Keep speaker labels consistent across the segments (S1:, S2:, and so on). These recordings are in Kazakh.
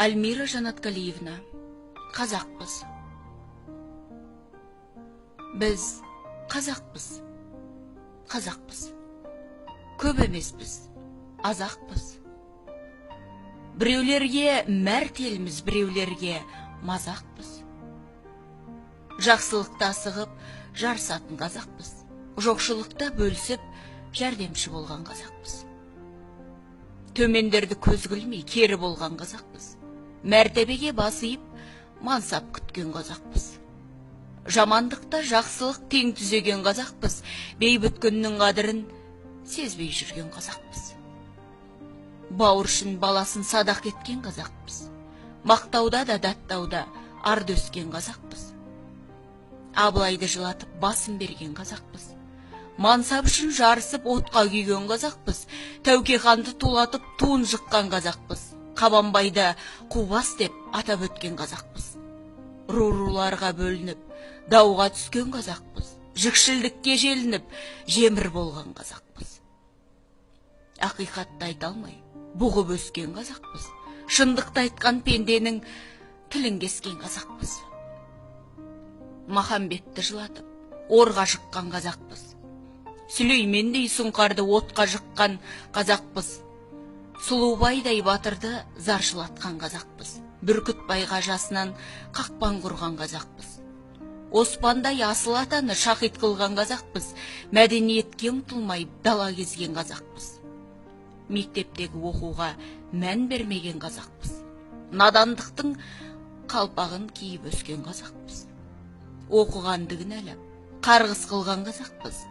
S1: Альмира Жанаткалиевна, қазақпыз. Біз қазақпыз. Қазақпыз. Көп емеспіз, азақпыз. Біреулерге мәртелміз, біреулерге мазақпыз. Жақсылықта асығып, жарысатын қазақпыз. Жоқшылықта бөлісіп, жәрдемші болған қазақпыз. Төмендерді көз күлмей, кері болған қазақпыз. Мәртебеге басыйып, мансап күткен қазақпыз. Жамандықта жақсылық тең түзеген қазақпыз. Бейбіт күннің қадірін сезбей жүрген қазақпыз. Бауыр үшін баласын садақ еткен қазақпыз. Мақтауда да даттауда арды өскен қазақпыз. Абылайды жылатып басын берген қазақпыз. Мансап үшін жарысып отқа күйген қазақпыз. Тәуке ханды тулатып туын жыққан қазақпыз. Қабанбайды қубас деп атап өткен қазақпыз. Руларға бөлініп, дауға түскен қазақпыз. Жікшілдікке желініп, жемір болған қазақпыз. Ақиқатты айта алмай, бұғып өскен қазақпыз. Шындықты айтқан пенденің тілін кескен қазақпыз. Махамбетті жылатып, орға жыққан қазақпыз. Сүлеймендей сұңқарды отқа жыққан қазақпыз. Сұлубайдай батырды заршылатқан қазақпыз. Бүркітбайға жасынан қақпан құрған қазақпыз. Оспандай асыл атаны шахит қылған қазақпыз. Мәдениетке ұмтылмай дала кезген қазақпыз. Мектептегі оқуға мән бермеген қазақпыз. Надандықтың қалпағын киіп өскен қазақпыз. Оқығанды кінәлап, қарғыс қылған қазақпыз.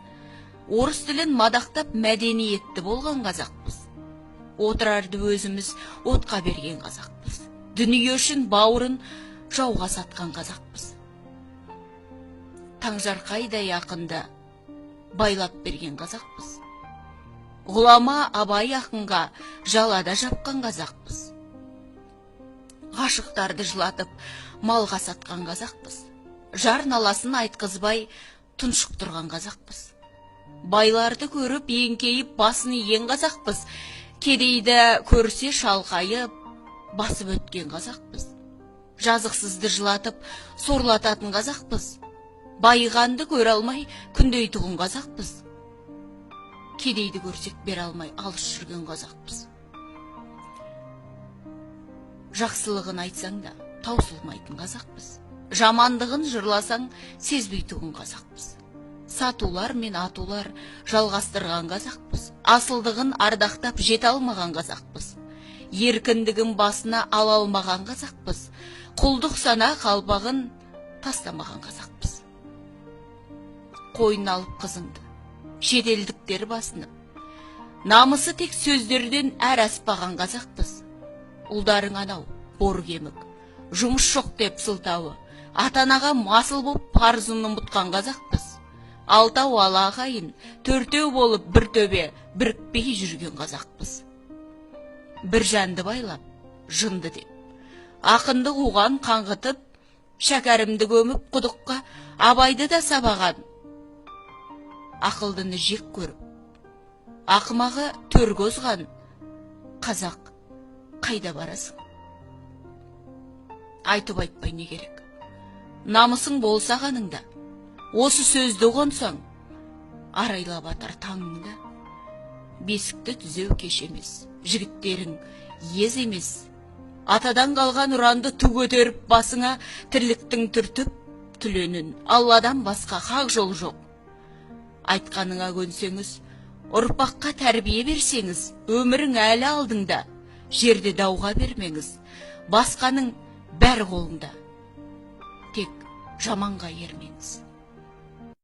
S1: Орыс тілін мадақтап мәдениетті болған қазақпыз. Отырарды өзіміз отқа берген қазақпыз. Дүние үшін бауырын жауға сатқан қазақпыз. Таңжарқайдай ақынды байлап берген қазақпыз. Ғұлама Абай ақынға жалада жапқан қазақпыз. Ғашықтарды жылатып малға сатқан қазақпыз. Жар наласын айтқызбай тұншықтырған қазақпыз. Байларды көріп еңкейіп басын иген қазақпыз. Кедейді көрсе шалқайып басып өткен қазақпыз. Жазықсызды жылатып сорлататын қазақпыз. Байығанды көре алмай күндей тұғын қазақпыз. Кедейді көрсек бере алмай алыс жүрген қазақпыз. Жақсылығын айтсаң да таусылмайтын қазақпыз. Жамандығын жырласаң сезбей тұғын қазақпыз. Сатулар мен атулар жалғастырған қазақпыз. Асылдығын ардақтап жете алмаған қазақпыз. Еркіндігін басына ала алмаған қазақпыз. Құлдық сана қалпағын тастамаған қазақпыз. Қойын алып қызыңды, шетелдіктер басынып, намысы тек сөздерден әр аспаған қазақпыз. Ұлдарың анау, бор кемік, жұмыс жоқ деп сылтауы, атанаға масыл боп парызын ұмытқан қазақпыз. Алтау ала ағайын, төртеу болып бір төбе бірікпей жүрген қазақпыз. Бір жанды байлап, жынды деп, ақынды қуған қаңғытып, шәкәрімді көміп құдыққа Абайды да сабаған. Ақылдыны жек көріп, ақымағы төр көзған қазақ қайда барасың? Айтып айтпай не керек? Намысың болса қаныңда, осы сөзді қонсаң, арайла батар таңыңда. Бесікті түзеу кеш емес, жігіттерің ез емес. Атадан қалған ұранды ту көтеріп басыңа, тірліктің түртіп түленін, Алладан басқа хақ жол жоқ. Айтқаныңа көнсеңіз, ұрпаққа тәрбие берсеңіз, өмірің әлі алдыңда. Жерде дауға бермеңіз, басқаның бәр қолында. Тек жаманға ермеңіз.